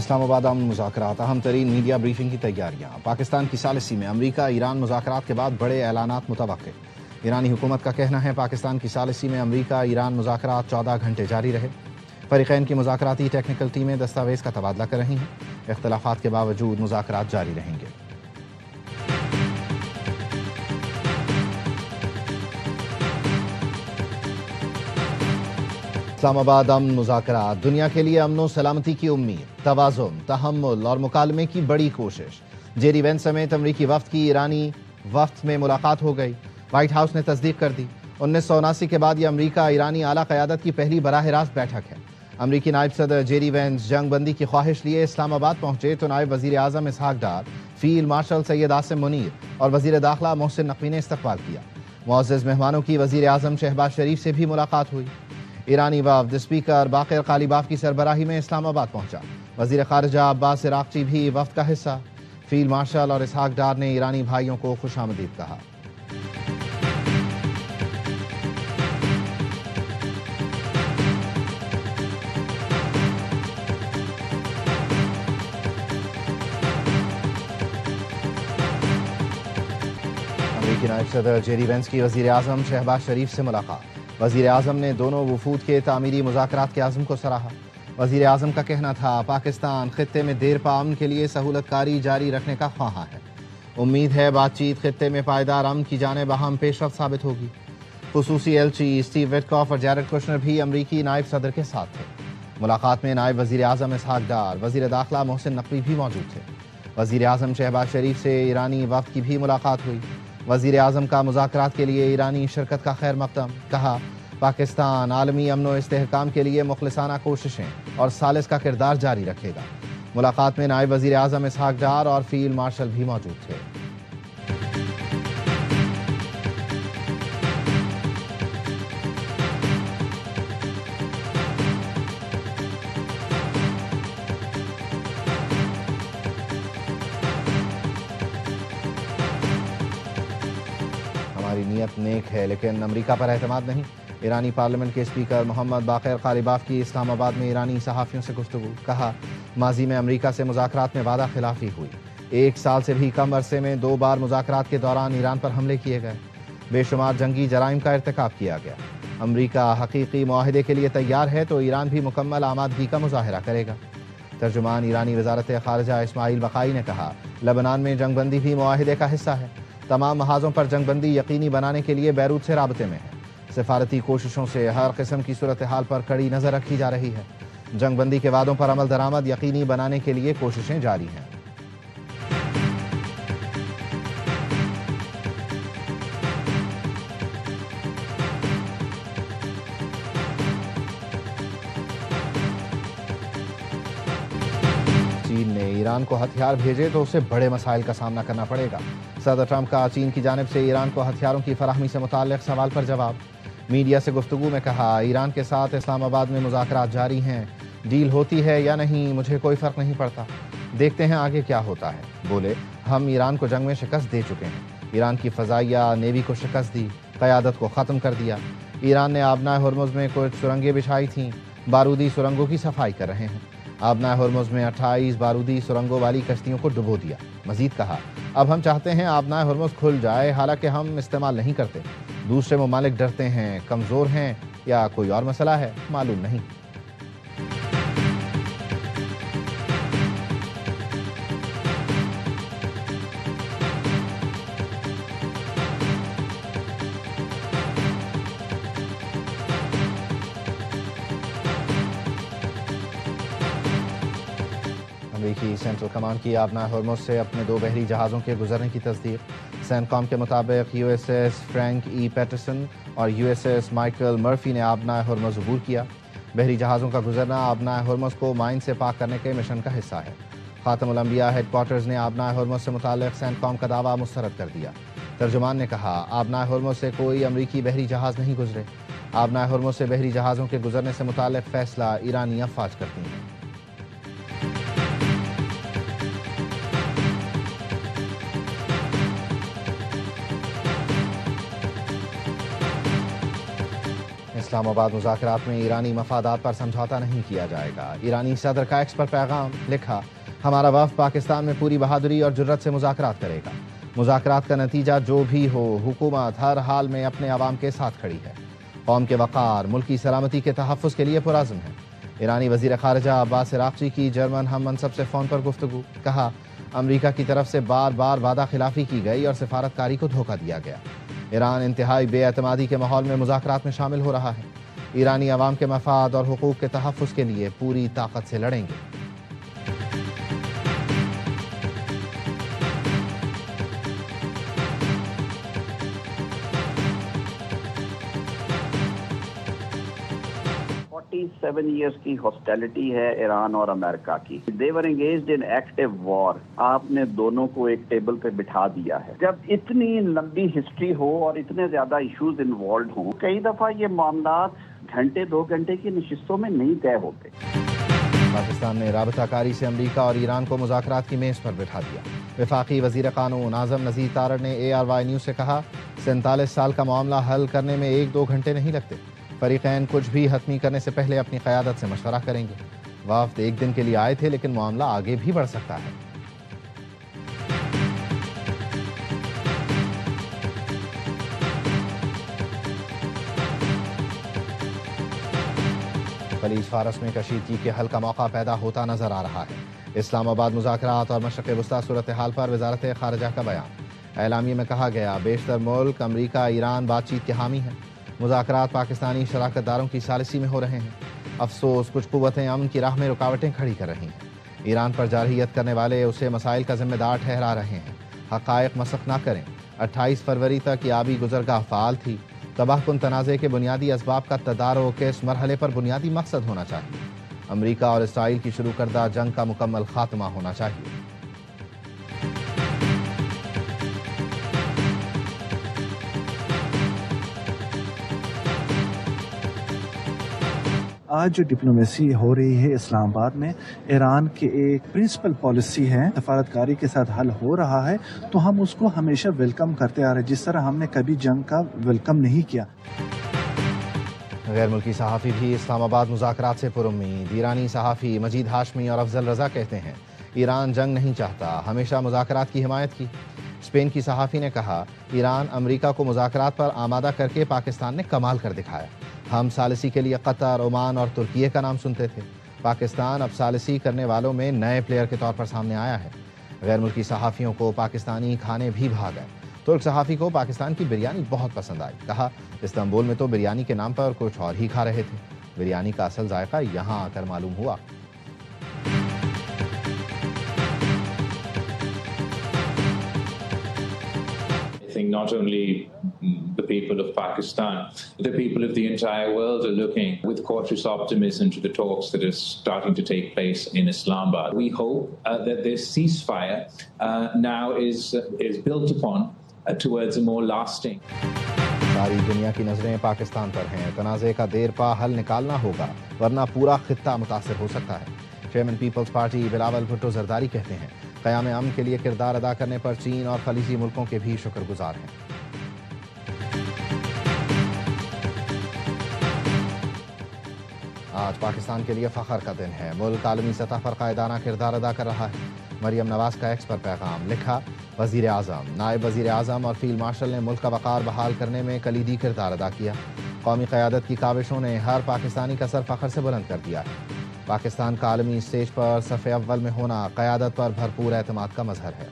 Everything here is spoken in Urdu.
اسلام آباد امن مذاکرات اہم ترین میڈیا بریفنگ کی تیاریاں۔ پاکستان کی ثالثی میں امریکہ ایران مذاکرات کے بعد بڑے اعلانات متوقع۔ ایرانی حکومت کا کہنا ہے پاکستان کی ثالثی میں امریکہ ایران مذاکرات 14 گھنٹے جاری رہے۔ فریقین کی مذاکراتی ٹیکنیکل ٹیمیں دستاویز کا تبادلہ کر رہی ہیں۔ اختلافات کے باوجود مذاکرات جاری رہیں گے۔ اسلام آباد امن مذاکرات دنیا کے لیے امن و سلامتی کی امید، توازن، تحمل اور مکالمے کی بڑی کوشش۔ جیری وینس سمیت امریکی وفد کی ایرانی وفد میں ملاقات ہو گئی، وائٹ ہاؤس نے تصدیق کر دی۔ 1979 کے بعد یہ امریکہ ایرانی اعلیٰ قیادت کی پہلی براہ راست بیٹھک ہے۔ امریکی نائب صدر جیری وینس جنگ بندی کی خواہش لیے اسلام آباد پہنچے تو نائب وزیر اعظم اسحاق ڈار، فیلڈ مارشل سید عاصم منیر اور وزیر داخلہ محسن نقوی نے استقبال کیا۔ معزز مہمانوں کی وزیر اعظم شہباز شریف سے بھی ملاقات ہوئی۔ ایرانی وفد اسپیکر باقر قالیباف کی سربراہی میں اسلام آباد پہنچا۔ وزیر خارجہ عباس عراقچی بھی وفد کا حصہ۔ فیلڈ مارشل اور اسحاق ڈار نے ایرانی بھائیوں کو خوش آمدید کہا۔ امریکی نائب صدر جیری وینس کی وزیر اعظم شہباز شریف سے ملاقات۔ وزیر اعظم نے دونوں وفود کے تعمیری مذاکرات کے عزم کو سراہا۔ وزیر اعظم کا کہنا تھا پاکستان خطے میں دیر پا امن کے لیے سہولت کاری جاری رکھنے کا خواہاں ہے۔ امید ہے بات چیت خطے میں پائیدار امن کی جانب اہم پیش رفت ثابت ہوگی۔ خصوصی ایلچی اسٹیو وٹکاف اور جیرڈ کوشنر بھی امریکی نائب صدر کے ساتھ تھے۔ ملاقات میں نائب وزیر اعظم اسحاق ڈار، وزیر داخلہ محسن نقوی بھی موجود تھے۔ وزیر اعظم شہباز شریف سے ایرانی وفد کی بھی ملاقات ہوئی۔ وزیر اعظم کا مذاکرات کے لیے ایرانی شرکت کا خیر مقدم، کہا پاکستان عالمی امن و استحکام کے لیے مخلصانہ کوششیں اور ثالث کا کردار جاری رکھے گا۔ ملاقات میں نائب وزیر اعظم اسحاق ڈار اور فیلڈ مارشل بھی موجود تھے۔ ہماری نیت نیک ہے لیکن امریکہ پر اعتماد نہیں۔ ایرانی پارلیمنٹ کے اسپیکر محمد باقر قالیباف کی اسلام آباد میں ایرانی صحافیوں سے گفتگو، کہا ماضی میں امریکہ سے مذاکرات میں وعدہ خلافی ہوئی۔ 1 سال سے بھی کم عرصے میں 2 بار مذاکرات کے دوران ایران پر حملے کیے گئے، بے شمار جنگی جرائم کا ارتکاب کیا گیا۔ امریکہ حقیقی معاہدے کے لیے تیار ہے تو ایران بھی مکمل آمادگی کا مظاہرہ کرے گا۔ ترجمان ایرانی وزارت خارجہ اسماعیل بقائی نے کہا لبنان میں جنگ بندی بھی معاہدے کا حصہ ہے۔ تمام محاذوں پر جنگ بندی یقینی بنانے کے لیے بیروت سے رابطے میں ہے۔ سفارتی کوششوں سے ہر قسم کی صورتحال پر کڑی نظر رکھی جا رہی ہے۔ جنگ بندی کے وعدوں پر عمل درآمد یقینی بنانے کے لیے کوششیں جاری ہیں۔ چین نے ایران کو ہتھیار بھیجے تو اسے بڑے مسائل کا سامنا کرنا پڑے گا۔ صدر ٹرمپ کا چین کی جانب سے ایران کو ہتھیاروں کی فراہمی سے متعلق سوال پر جواب۔ میڈیا سے گفتگو میں کہا ایران کے ساتھ اسلام آباد میں مذاکرات جاری ہیں، ڈیل ہوتی ہے یا نہیں مجھے کوئی فرق نہیں پڑتا، دیکھتے ہیں آگے کیا ہوتا ہے۔ بولے ہم ایران کو جنگ میں شکست دے چکے ہیں، ایران کی فضائیہ نیوی کو شکست دی، قیادت کو ختم کر دیا۔ ایران نے آبنائے ہرمز میں کچھ سرنگیں بچھائی تھیں، بارودی سرنگوں کی صفائی کر رہے ہیں۔ آبنائے ہرمز میں 28 بارودی سرنگوں والی کشتیوں کو ڈبو دیا۔ مزید کہا اب ہم چاہتے ہیں آبنائے ہرمز کھل جائے، حالانکہ ہم استعمال نہیں کرتے۔ دوسرے ممالک ڈرتے ہیں، کمزور ہیں یا کوئی اور مسئلہ ہے، معلوم نہیں۔ امریکی سینٹرل کمانڈ کی آبنائے ہرمز سے اپنے 2 بحری جہازوں کے گزرنے کی تصدیق۔ سینٹ کام کے مطابق یو ایس ایس فرینک ای پیٹرسن اور U S S Michael Murphy نے آبنائے ہرمز عبور کیا۔ بحری جہازوں کا گزرنا آبنائے ہرمز کو مائن سے پاک کرنے کے مشن کا حصہ ہے۔ خاتم الانبیاء ہیڈ کوارٹرز نے آبنائے ہرمز سے متعلق سینٹ کام کا دعویٰ مسترد کر دیا۔ ترجمان نے کہا آبنائے ہرمز سے کوئی امریکی بحری جہاز نہیں گزرے۔ آبنائے ہرمز سے بحری جہازوں کے گزرنے سے متعلق فیصلہ ایرانی افواج کرتی ہیں۔ اسلام آباد مذاکرات میں ایرانی مفادات پر سمجھوتا نہیں کیا جائے گا۔ ایرانی صدر کا ایکس پر پیغام، لکھا ہمارا وفد پاکستان میں پوری بہادری اور جرت سے مذاکرات کرے گا۔ مذاکرات کا نتیجہ جو بھی ہو، حکومت ہر حال میں اپنے عوام کے ساتھ کھڑی ہے، قوم کے وقار، ملکی سلامتی کے تحفظ کے لیے پرعزم ہے۔ ایرانی وزیر خارجہ عباس عراقچی کی جرمن ہم منصب سے فون پر گفتگو، کہا امریکہ کی طرف سے بار بار وعدہ خلافی کی گئی اور سفارتکاری کو دھوکہ دیا گیا۔ ایران انتہائی بے اعتمادی کے ماحول میں مذاکرات میں شامل ہو رہا ہے۔ ایرانی عوام کے مفاد اور حقوق کے تحفظ کے لیے پوری طاقت سے لڑیں گے۔ سیون ایئرس کی ہاسٹیلٹی ہے ایران اور امریکہ کی۔ دے ور انگیجڈ ان ایکٹیو وار۔ آپ نے دونوں کو ایک ٹیبل پہ بٹھا دیا ہے۔ جب اتنی لمبی ہسٹری ہو اور اتنے زیادہ ایشوز انوالوڈ ہوں، کئی دفعہ یہ معاملات گھنٹے 2 گھنٹے کی نشستوں میں نہیں طے ہوتے۔ پاکستان نے رابطہ کاری سے امریکہ اور ایران کو مذاکرات کی میز پر بٹھا دیا۔ وفاقی وزیر قانون اعظم نذیر تارڑ نے ARY نیوز سے کہا 47 سال کا معاملہ حل کرنے میں 1-2 گھنٹے نہیں لگتے۔ فریقین کچھ بھی حتمی کرنے سے پہلے اپنی قیادت سے مشورہ کریں گے۔ وفد ایک دن کے لیے آئے تھے لیکن معاملہ آگے بھی بڑھ سکتا ہے۔ خلیج فارس میں کشیدگی کے حل کا موقع پیدا ہوتا نظر آ رہا ہے۔ اسلام آباد مذاکرات اور مشرق وسطیٰ صورتحال پر وزارت خارجہ کا بیان۔ اعلامیے میں کہا گیا بیشتر ملک امریکہ ایران بات چیت کے حامی ہیں۔ مذاکرات پاکستانی شراکت داروں کی ثالثی میں ہو رہے ہیں۔ افسوس کچھ قوتیں امن کی راہ میں رکاوٹیں کھڑی کر رہی ہیں۔ ایران پر جارحیت کرنے والے اسے مسائل کا ذمہ دار ٹھہرا رہے ہیں۔ حقائق مسخ نہ کریں۔ 28 فروری تک یہ آبی گزرگاہ فعال تھی۔ تباہ کن تنازع کے بنیادی اسباب کا تدارک اس مرحلے پر بنیادی مقصد ہونا چاہیے۔ امریکہ اور اسرائیل کی شروع کردہ جنگ کا مکمل خاتمہ ہونا چاہیے۔ آج جو ڈپلومیسی ہو رہی ہے اسلام آباد میں، ایران کی ایک پرنسپل پالیسی ہے، سفارتکاری کے ساتھ حل ہو رہا ہے تو ہم اس کو ہمیشہ ویلکم کرتے آ رہے ہیں، جس طرح ہم نے کبھی جنگ کا ویلکم نہیں کیا۔ غیر ملکی صحافی بھی اسلام آباد مذاکرات سے پر امید۔ ایرانی صحافی مجید ہاشمی اور افضل رضا کہتے ہیں ایران جنگ نہیں چاہتا، ہمیشہ مذاکرات کی حمایت کی۔ اسپین کی صحافی نے کہا ایران امریکہ کو مذاکرات پر آمادہ کر کے پاکستان نے کمال کر دکھایا۔ ہم ثالثی کے لیے قطر، عمان اور ترکیے کا نام سنتے تھے۔ پاکستان اب ثالثی کرنے والوں میں نئے پلیئر کے طور پر سامنے آیا ہے۔ غیر ملکی صحافیوں کو پاکستانی کھانے بھی بھا گئے۔ ترک صحافی کو پاکستان کی بریانی بہت پسند آئی، کہا استنبول میں تو بریانی کے نام پر کچھ اور ہی کھا رہے تھے، بریانی کا اصل ذائقہ یہاں آ کر معلوم ہوا۔ I think not only the people of Pakistan, the people of the entire world are looking with cautious optimism to the talks that are starting to take place in Islamabad. We hope that this ceasefire now is built upon towards a more lasting. ساری دنیا کی نظریں پاکستان پر ہیں۔ تنازع کا دیر پا حل نکالنا ہوگا ورنہ پورا خطہ متاثر ہو سکتا ہے۔ چیئرمین پیپلز پارٹی بلاول بھٹو زرداری کہتے ہیں قیام امن کے لیے کردار ادا کرنے پر چین اور خلیجی ملکوں کے بھی شکر گزار ہیں۔ آج پاکستان کے لیے فخر کا دن ہے۔ ملک عالمی سطح پر قائدانہ کردار ادا کر رہا ہے۔ مریم نواز کا ایکس پر پیغام، لکھا وزیر اعظم، نائب وزیر اعظم اور فیلڈ مارشل نے ملک کا وقار بحال کرنے میں کلیدی کردار ادا کیا۔ قومی قیادت کی کاوشوں نے ہر پاکستانی کا سر فخر سے بلند کر دیا ہے۔ پاکستان کا عالمی اسٹیج پر صف اول میں ہونا قیادت پر بھرپور اعتماد کا مظہر ہے۔